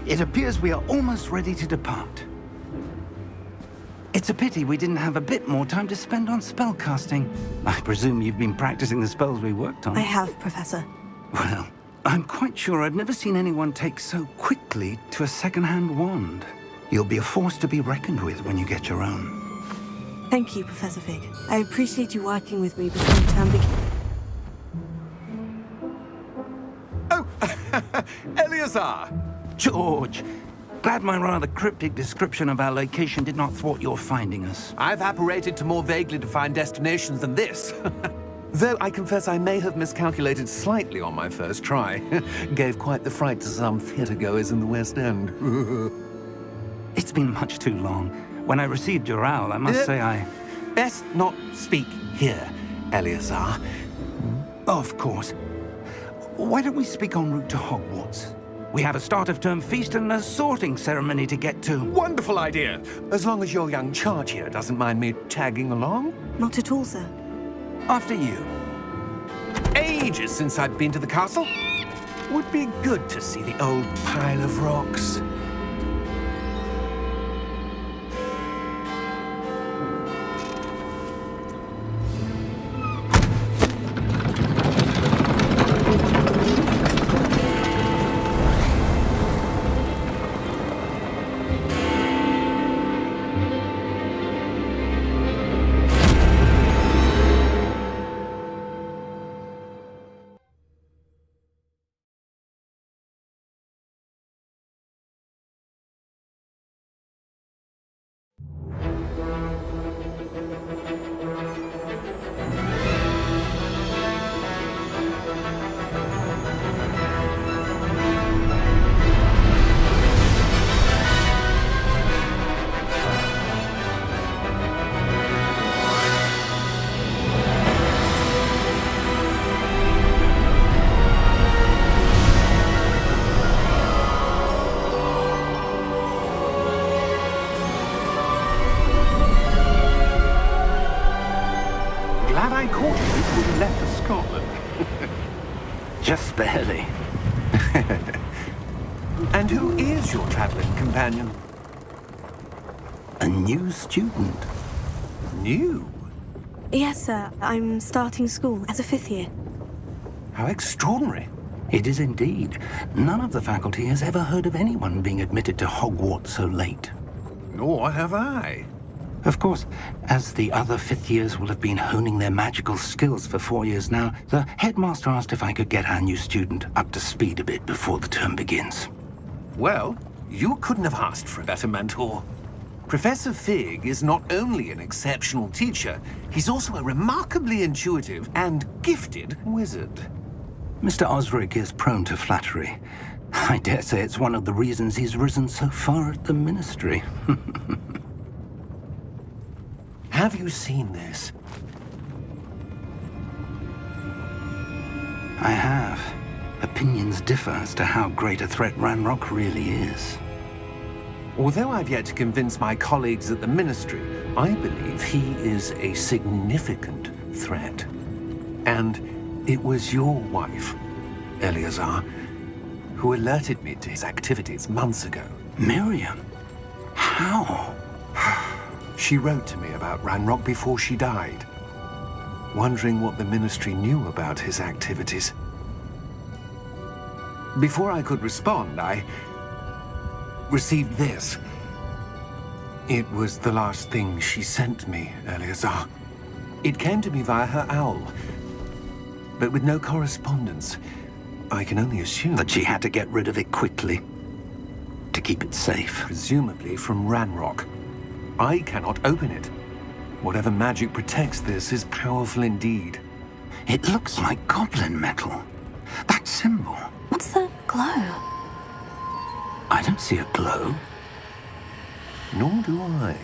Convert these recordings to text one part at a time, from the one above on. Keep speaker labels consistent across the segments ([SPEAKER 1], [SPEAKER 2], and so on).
[SPEAKER 1] It appears we are almost ready to depart. It's a pity we didn't have a bit more time to spend on spellcasting. I presume you've been practicing the spells we worked on.
[SPEAKER 2] I have, Professor.
[SPEAKER 1] Well, I'm quite sure I've never seen anyone take so quickly to a second-hand wand. You'll be a force to be reckoned with when you get your own.
[SPEAKER 2] Thank you, Professor Fig. I appreciate you working with me before the term begins.
[SPEAKER 3] Oh, Eleazar!
[SPEAKER 1] George! Glad my rather cryptic description of our location did not thwart your finding us.
[SPEAKER 3] I've apparated to more vaguely defined destinations than this. Though I confess I may have miscalculated slightly on my first try. Gave quite the fright to some theatre-goers in the West End.
[SPEAKER 1] It's been much too long. When I received your owl, I must say I...
[SPEAKER 3] Best not speak here, Eleazar.
[SPEAKER 1] Of course. Why don't we speak en route to Hogwarts? We have a start-of-term feast and a sorting ceremony to get to.
[SPEAKER 3] Wonderful idea! As long as your young charge here doesn't mind me tagging along.
[SPEAKER 2] Not at all, sir.
[SPEAKER 1] After you.
[SPEAKER 3] Ages since I've been to the castle. Would be good to see the old pile of rocks.
[SPEAKER 1] Glad I caught you before you left for Scotland. Just barely.
[SPEAKER 3] And who is your traveling companion?
[SPEAKER 1] A new student.
[SPEAKER 3] New?
[SPEAKER 2] Yes, sir. I'm starting school as a 5th year.
[SPEAKER 3] How extraordinary.
[SPEAKER 1] It is indeed. None of the faculty has ever heard of anyone being admitted to Hogwarts so late.
[SPEAKER 3] Nor have I.
[SPEAKER 1] Of course, as the other 5th years will have been honing their magical skills for 4 years now, the headmaster asked if I could get our new student up to speed a bit before the term begins.
[SPEAKER 3] Well, you couldn't have asked for a better mentor. Professor Fig is not only an exceptional teacher, he's also a remarkably intuitive and gifted wizard.
[SPEAKER 1] Mr. Osric is prone to flattery. I dare say it's one of the reasons he's risen so far at the ministry.
[SPEAKER 3] Have you seen this?
[SPEAKER 1] I have. Opinions differ as to how great a threat Ranrock really is.
[SPEAKER 3] Although I've yet to convince my colleagues at the Ministry, I believe he is a significant threat. And it was your wife, Eleazar, who alerted me to his activities months ago.
[SPEAKER 1] Miriam? How?
[SPEAKER 3] She wrote to me about Ranrock before she died, wondering what the Ministry knew about his activities. Before I could respond, I received this. It was the last thing she sent me, Eleazar. It came to me via her owl, but with no correspondence. I can only assume
[SPEAKER 1] That she had to get rid of it quickly, to keep it safe.
[SPEAKER 3] presumably from Ranrock. I cannot open it. Whatever magic protects this is powerful indeed.
[SPEAKER 1] It looks like goblin metal. That symbol.
[SPEAKER 2] What's the glow?
[SPEAKER 1] I don't see a glow.
[SPEAKER 3] Nor do I.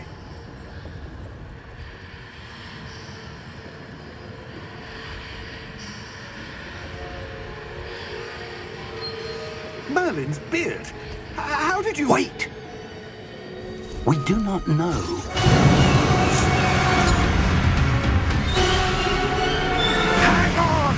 [SPEAKER 3] Merlin's beard. How did you...
[SPEAKER 1] Wait! We do not know.
[SPEAKER 3] Hang on!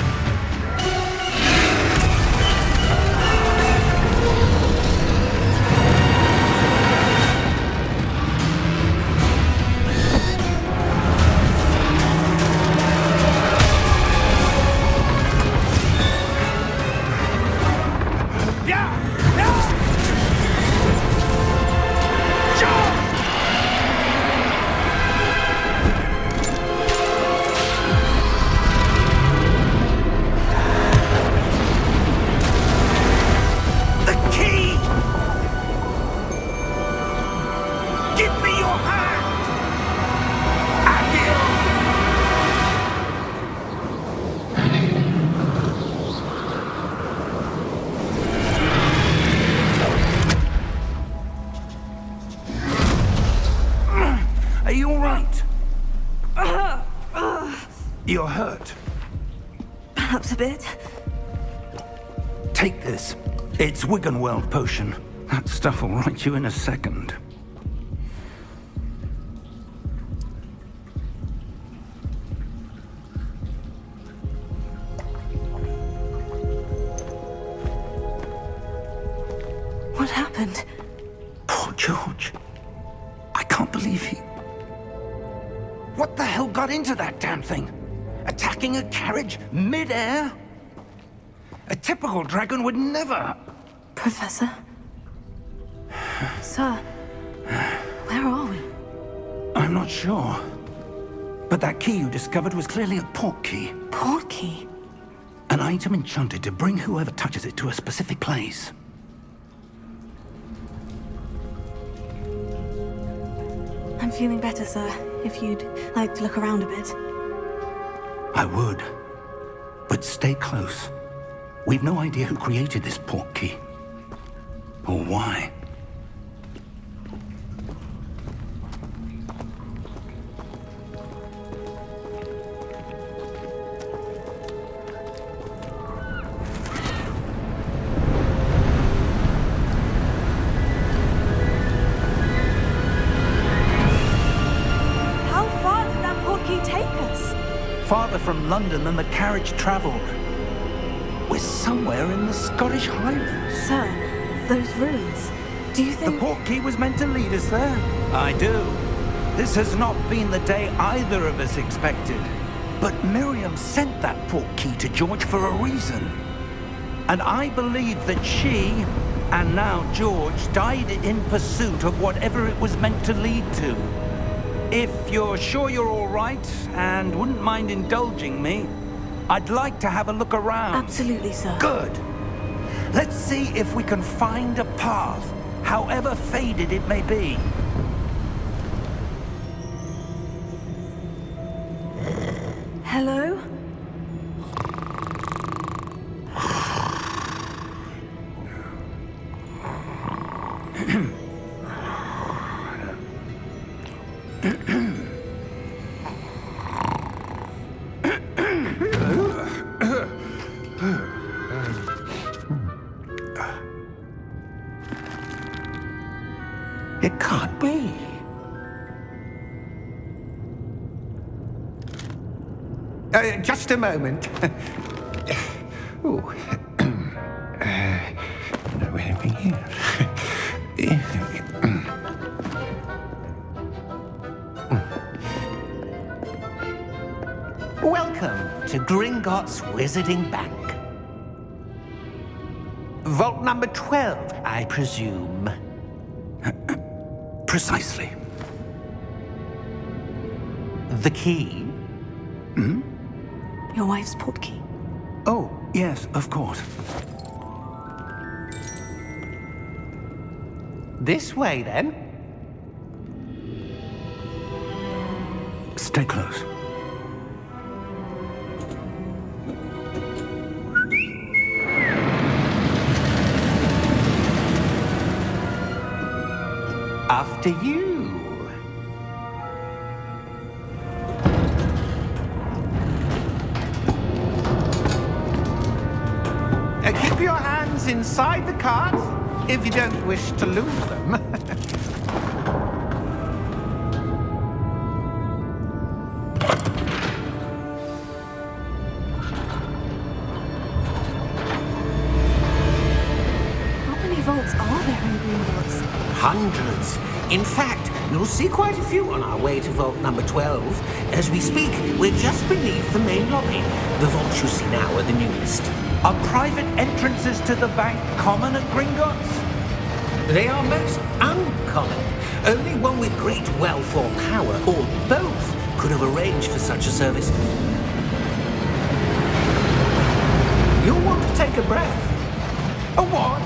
[SPEAKER 1] You're hurt.
[SPEAKER 2] Perhaps a bit.
[SPEAKER 1] Take this. It's Wiggenweld potion. That stuff will right you in a second.
[SPEAKER 2] What happened?
[SPEAKER 1] Poor George. I can't believe he... What the hell got into that damn thing? Attacking a carriage mid-air? A typical dragon would never...
[SPEAKER 2] Professor? Sir, where are we?
[SPEAKER 1] I'm not sure. But that key you discovered was clearly a port key.
[SPEAKER 2] Port key?
[SPEAKER 1] An item enchanted to bring whoever touches it to a specific place.
[SPEAKER 2] I'm feeling better, sir. If you'd like to look around a bit.
[SPEAKER 1] I would. But stay close. We've no idea who created this port key. Or why.
[SPEAKER 2] How far did that port key take us?
[SPEAKER 1] Farther from London than the carriage travelled. We're somewhere in the Scottish Highlands.
[SPEAKER 2] Sir, those ruins. Do you
[SPEAKER 1] The
[SPEAKER 2] think...
[SPEAKER 1] port key was meant to lead us there. I do. This has not been the day either of us expected. But Miriam sent that port key to George for a reason. And I believe that she, and now George, died in pursuit of whatever it was meant to lead to. If you're sure you're all right and wouldn't mind indulging me, I'd like to have a look around.
[SPEAKER 2] Absolutely, sir.
[SPEAKER 1] Good. Let's see if we can find a path, however faded it may be.
[SPEAKER 2] Hello?
[SPEAKER 1] It can't be.
[SPEAKER 3] Just a moment. Ooh. Where are we here? Welcome to Gringotts Wizarding Bank. Vault number 12, I presume.
[SPEAKER 1] Precisely.
[SPEAKER 3] The key?
[SPEAKER 2] Your wife's port key.
[SPEAKER 1] Oh, yes, of course.
[SPEAKER 3] This way, then.
[SPEAKER 1] Stay close.
[SPEAKER 3] After you. Keep your hands inside the cart if you don't wish to lose them.
[SPEAKER 2] How many vaults are there in Gringotts?
[SPEAKER 4] Hundreds. In fact, you'll see quite a few on our way to vault number 12. As we speak, we're just beneath the main lobby. The vaults you see now are the newest.
[SPEAKER 1] Are private entrances to the bank common at Gringotts?
[SPEAKER 4] They are most uncommon. Only one with great wealth or power, or both, could have arranged for such a service. You'll want to take a breath.
[SPEAKER 1] A what?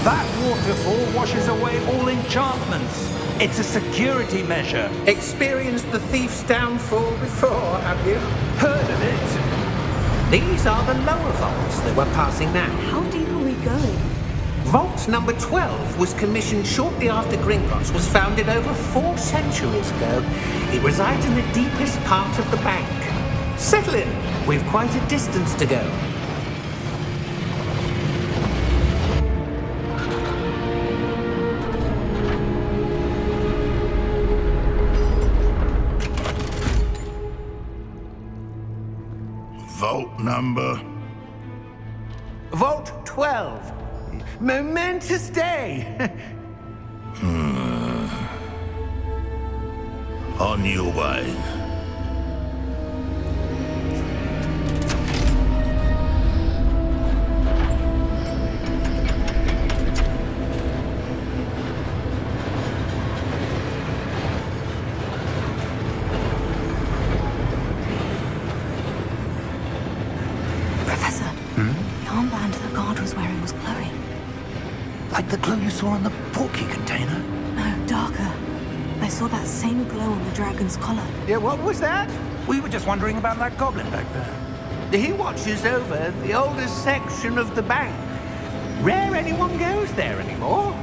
[SPEAKER 1] That waterfall washes away all enchantments. It's a security measure.
[SPEAKER 4] Experienced the thief's downfall before, have you?
[SPEAKER 1] Heard of it?
[SPEAKER 4] These are the lower vaults that we're passing now.
[SPEAKER 2] How deep are we going?
[SPEAKER 4] Vault number 12 was commissioned shortly after Gringotts was founded over 4 centuries ago. It resides in the deepest part of the bank. Settle in. We've quite a distance to go.
[SPEAKER 5] Vault number?
[SPEAKER 3] Vault 12. Momentous day.
[SPEAKER 5] On your way.
[SPEAKER 2] Professor, the armband the guard was wearing was glowing.
[SPEAKER 1] Like the glow you saw on the portkey container?
[SPEAKER 2] No, darker. I saw that same glow on the dragon's collar.
[SPEAKER 3] Yeah, what was that?
[SPEAKER 1] We were just wondering about that goblin back there.
[SPEAKER 3] He watches over the oldest section of the bank. Rare anyone goes there anymore.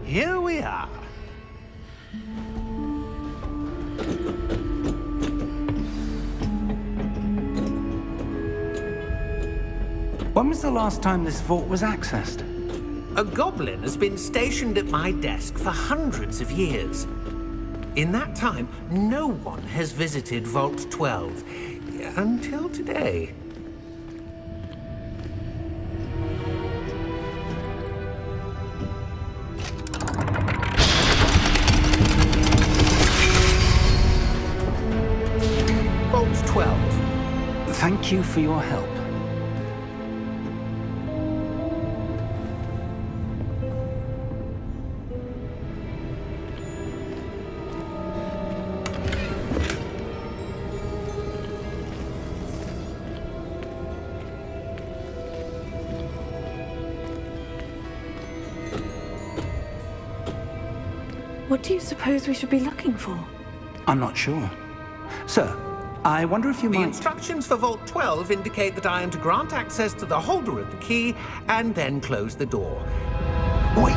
[SPEAKER 3] Here we are.
[SPEAKER 1] When was the last time this vault was accessed?
[SPEAKER 4] A goblin has been stationed at my desk for hundreds of years. In that time, no one has visited Vault 12 until today. Vault 12.
[SPEAKER 1] Thank you for your help.
[SPEAKER 2] What do you suppose we should be looking for?
[SPEAKER 1] I'm not sure. Sir, I wonder if you
[SPEAKER 4] The
[SPEAKER 1] might...
[SPEAKER 4] instructions for Vault 12 indicate that I am to grant access to the holder of the key and then close the door.
[SPEAKER 1] Wait!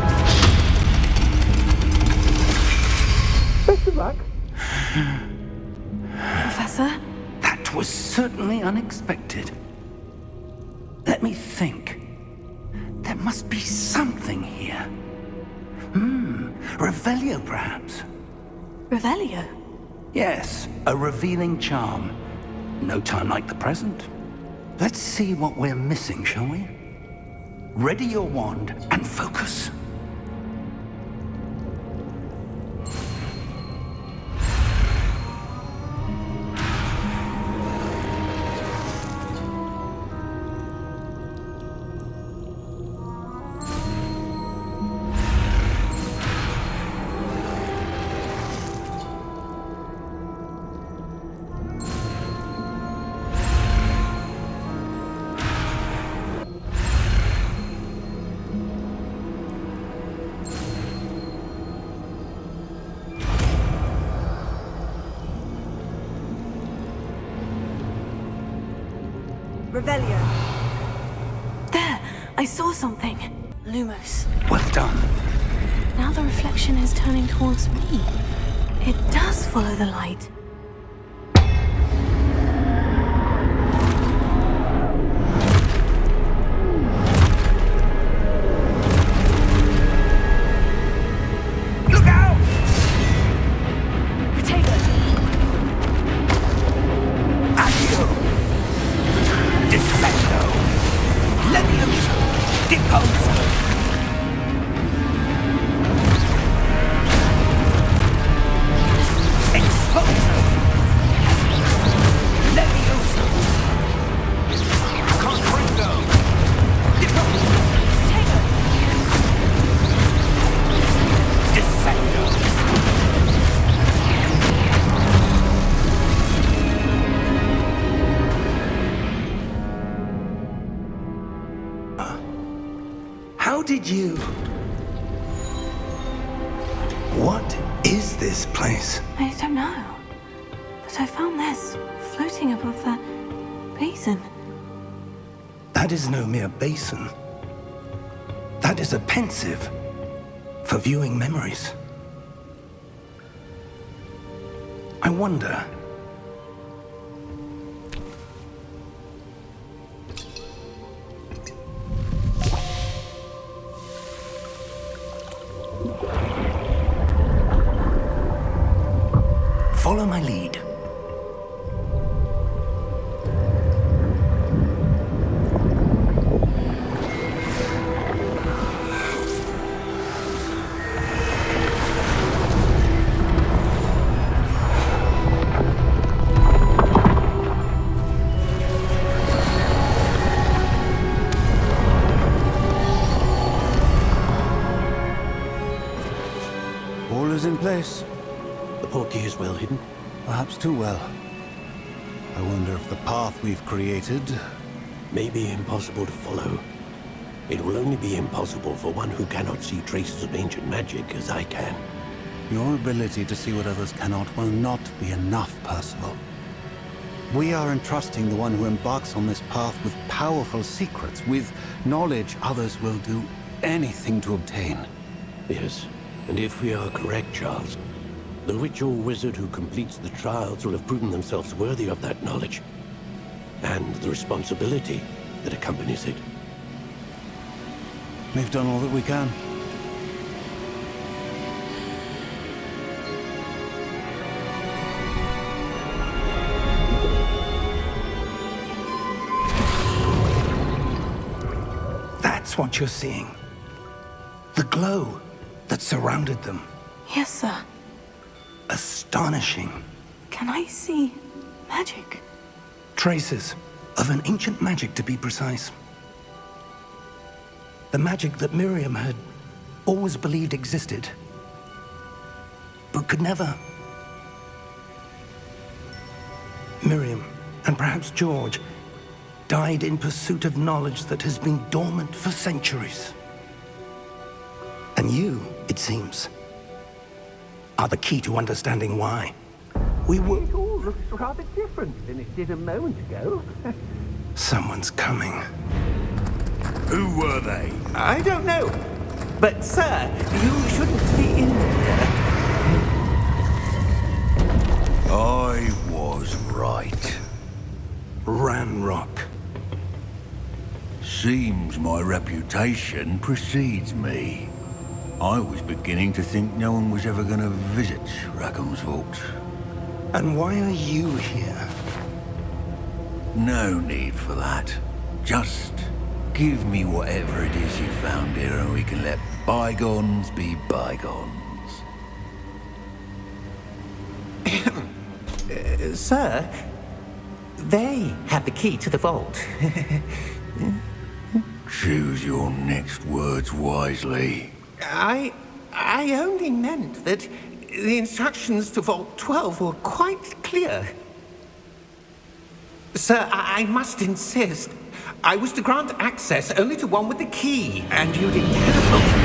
[SPEAKER 4] Best of luck.
[SPEAKER 2] Professor?
[SPEAKER 1] That was certainly unexpected. Let me think. There must be something here. Revelio, perhaps?
[SPEAKER 2] Revelio?
[SPEAKER 1] Yes, a revealing charm. No time like the present. Let's see what we're missing, shall we? Ready your wand and focus.
[SPEAKER 2] Revelio. There! I saw something. Lumos.
[SPEAKER 1] Well done.
[SPEAKER 2] Now the reflection is turning towards me. It does follow the light.
[SPEAKER 1] Look out!
[SPEAKER 2] Potato!
[SPEAKER 1] Accio! Defendo! Levioso! Deposo! Exploso! Levioso! Confringo! Deposo! Defendo! How did you... What is this place?
[SPEAKER 2] I don't know. But I found this floating above that basin.
[SPEAKER 1] That is no mere basin. That is a pensive for viewing memories. I wonder. Follow my lead.
[SPEAKER 6] All is in place.
[SPEAKER 7] The portkey is well hidden.
[SPEAKER 6] Perhaps too well. I wonder if the path we've created...
[SPEAKER 7] May be impossible to follow. It will only be impossible for one who cannot see traces of ancient magic as I can.
[SPEAKER 6] Your ability to see what others cannot will not be enough, Percival. We are entrusting the one who embarks on this path with powerful secrets, with knowledge others will do anything to obtain.
[SPEAKER 7] Yes, and if we are correct, Charles, the witch or wizard who completes the trials will have proven themselves worthy of that knowledge, and the responsibility that accompanies it.
[SPEAKER 6] We've done all that we can.
[SPEAKER 1] That's what you're seeing. The glow that surrounded them.
[SPEAKER 2] Yes, sir.
[SPEAKER 1] Astonishing.
[SPEAKER 2] Can I see magic?
[SPEAKER 1] Traces of an ancient magic, to be precise. The magic that Miriam had always believed existed, but could never. Miriam, and perhaps George, died in pursuit of knowledge that has been dormant for centuries. And you, it seems, are the key to understanding why. We were...
[SPEAKER 4] It all looks rather different than it did a moment ago.
[SPEAKER 1] Someone's coming.
[SPEAKER 5] Who were they?
[SPEAKER 4] I don't know. But, sir, you shouldn't be in here.
[SPEAKER 5] I was right.
[SPEAKER 1] Ranrock.
[SPEAKER 5] Seems my reputation precedes me. I was beginning to think no one was ever going to visit Rackham's vault.
[SPEAKER 1] And why are you here?
[SPEAKER 5] No need for that. Just give me whatever it is you found here and we can let bygones be bygones.
[SPEAKER 4] Sir, they have the key to the vault.
[SPEAKER 5] Choose your next words wisely.
[SPEAKER 4] I only meant that the instructions to Vault 12 were quite clear. Sir, I must insist. I was to grant access only to one with the key, and you didn't have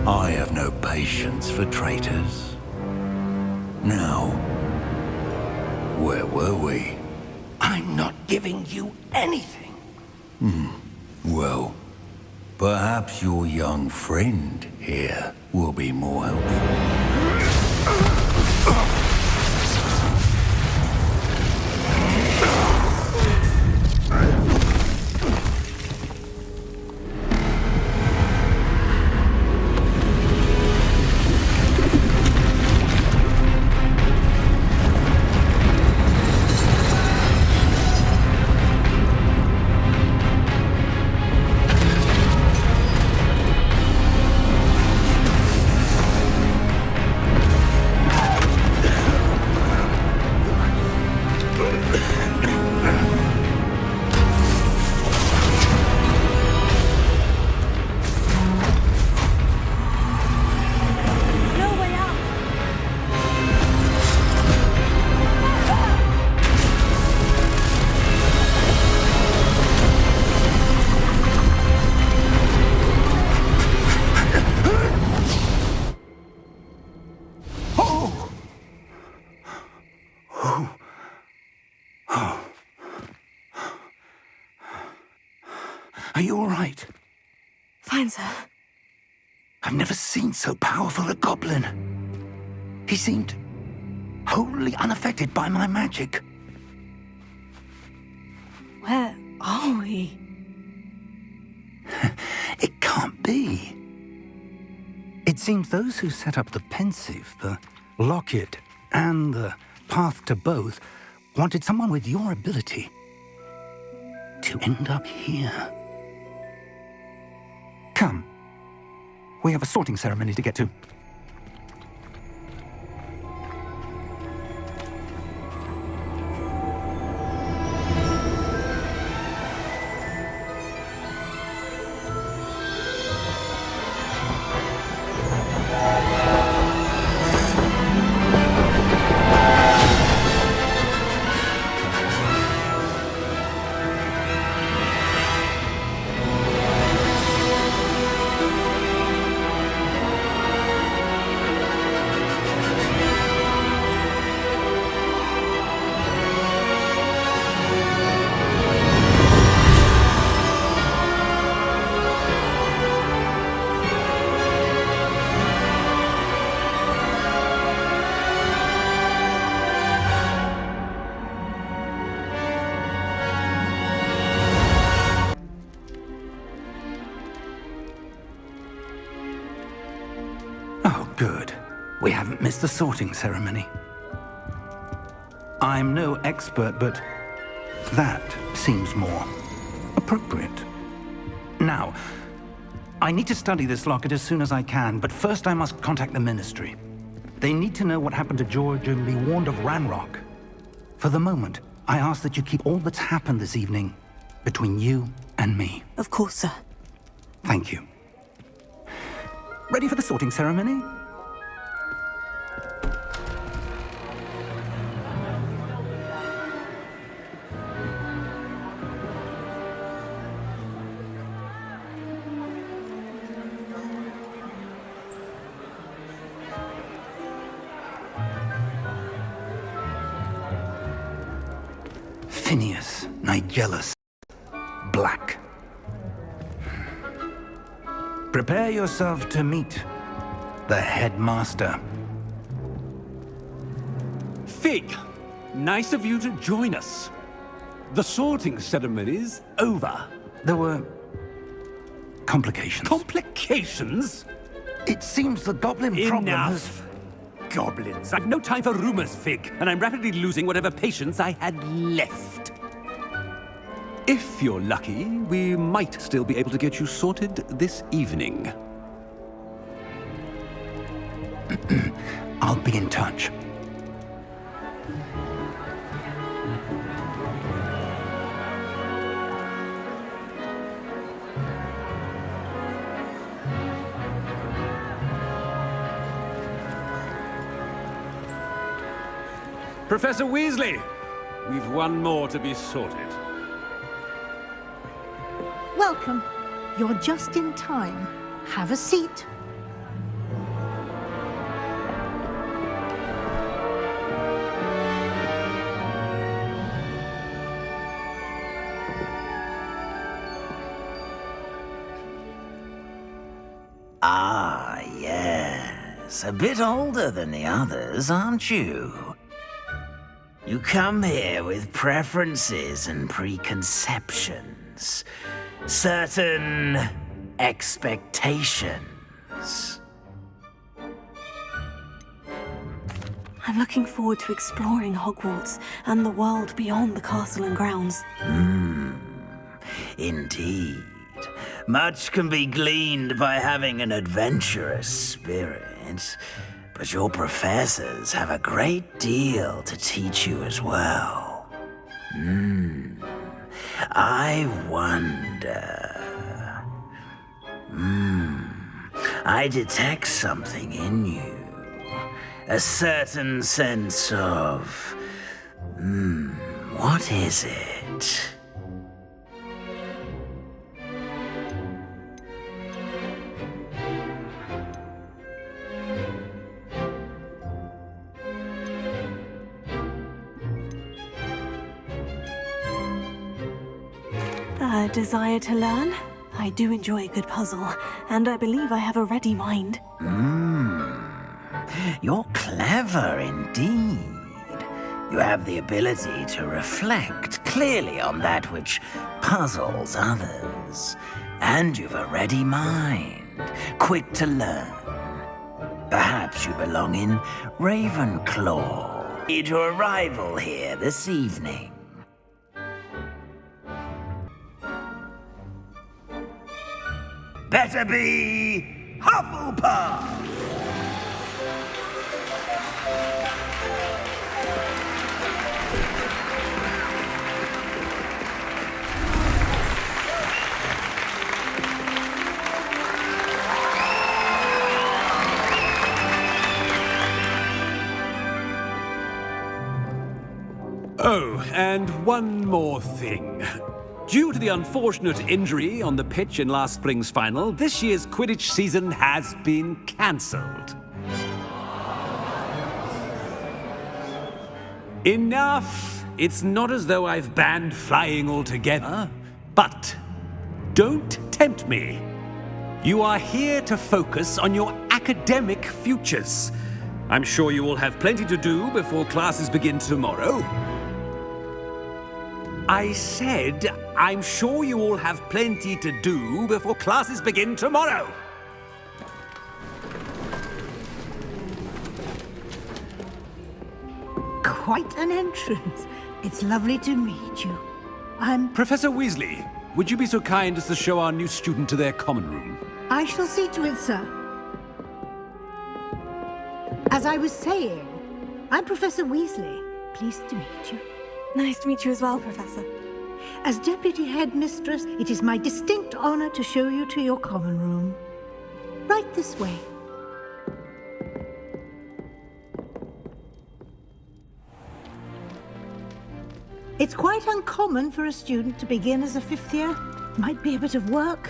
[SPEAKER 5] I have no patience for traitors. Now, where were we?
[SPEAKER 1] I'm not giving you anything.
[SPEAKER 5] Well, perhaps your young friend here will be more helpful.
[SPEAKER 1] Are you all right?
[SPEAKER 2] Fine, sir.
[SPEAKER 1] I've never seen so powerful a goblin. He seemed wholly unaffected by my magic.
[SPEAKER 2] Where are we?
[SPEAKER 1] It can't be. It seems those who set up the pensive, the locket, and the path to both wanted someone with your ability to end up here. Come. We have a sorting ceremony to get to. Oh, good. We haven't missed the sorting ceremony. I'm no expert, but that seems more appropriate. Now, I need to study this locket as soon as I can, but first I must contact the Ministry. They need to know what happened to George and be warned of Ranrock. For the moment, I ask that you keep all that's happened this evening between you and me.
[SPEAKER 2] Of course, sir.
[SPEAKER 1] Thank you. Ready for the sorting ceremony? Phineas, Nigellus, Black. Prepare yourself to meet the headmaster.
[SPEAKER 8] Fig, nice of you to join us. The sorting ceremony's over.
[SPEAKER 1] There were complications.
[SPEAKER 8] Complications?
[SPEAKER 1] It seems the goblin problem has...
[SPEAKER 8] Enough. Goblins. I've no time for rumors, Fig, and I'm rapidly losing whatever patience I had left. If you're lucky, we might still be able to get you sorted this evening.
[SPEAKER 1] I'll be in touch.
[SPEAKER 8] Professor Weasley, we've one more to be sorted.
[SPEAKER 9] Welcome. You're just in time. Have a seat.
[SPEAKER 10] Ah, yes. A bit older than the others, aren't you? You come here with preferences and preconceptions. Certain expectations.
[SPEAKER 2] I'm looking forward to exploring Hogwarts and the world beyond the castle and grounds.
[SPEAKER 10] Indeed. Much can be gleaned by having an adventurous spirit, but your professors have a great deal to teach you as well. I wonder... I detect something in you. A certain sense of... what is it?
[SPEAKER 2] A desire to learn? I do enjoy a good puzzle, and I believe I have a ready mind.
[SPEAKER 10] You're clever indeed. You have the ability to reflect clearly on that which puzzles others. And you've a ready mind, quick to learn. Perhaps you belong in Ravenclaw. Your arrival here this evening. Better be Hufflepuff!
[SPEAKER 8] Oh, and one more thing. Due to the unfortunate injury on the pitch in last spring's final, this year's Quidditch season has been cancelled. Enough! It's not as though I've banned flying altogether, but don't tempt me. You are here to focus on your academic futures. I'm sure you will have plenty to do before classes begin tomorrow. I said, I'm sure you all have plenty to do before classes begin tomorrow.
[SPEAKER 9] Quite an entrance. It's lovely to meet you. I'm...
[SPEAKER 8] Professor Weasley, would you be so kind as to show our new student to their common room?
[SPEAKER 9] I shall see to it, sir. As I was saying, I'm Professor Weasley. Pleased to meet you.
[SPEAKER 2] Nice to meet you as well, Professor.
[SPEAKER 9] As Deputy Headmistress, it is my distinct honor to show you to your common room. Right this way. It's quite uncommon for a student to begin as a fifth year. Might be a bit of work,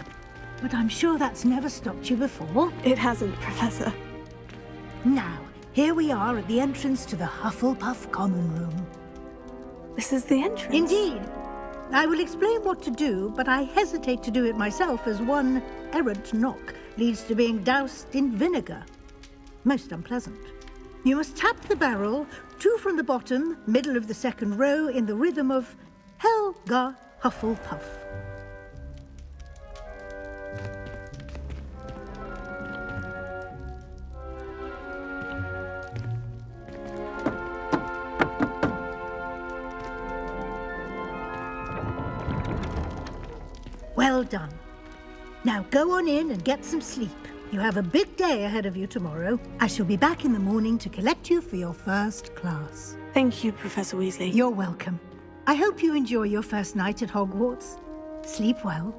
[SPEAKER 9] but I'm sure that's never stopped you before.
[SPEAKER 2] It hasn't, Professor.
[SPEAKER 9] Now, here we are at the entrance to the Hufflepuff common room.
[SPEAKER 2] This is the entrance?
[SPEAKER 9] Indeed. I will explain what to do, but I hesitate to do it myself as one errant knock leads to being doused in vinegar. Most unpleasant. You must tap the barrel, 2 from the bottom, middle of the second row, in the rhythm of Helga Hufflepuff. Well done. Now go on in and get some sleep. You have a big day ahead of you tomorrow. I shall be back in the morning to collect you for your first class.
[SPEAKER 2] Thank you, Professor Weasley.
[SPEAKER 9] You're welcome. I hope you enjoy your first night at Hogwarts. Sleep well.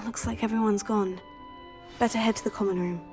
[SPEAKER 2] Looks like everyone's gone. Better head to the common room.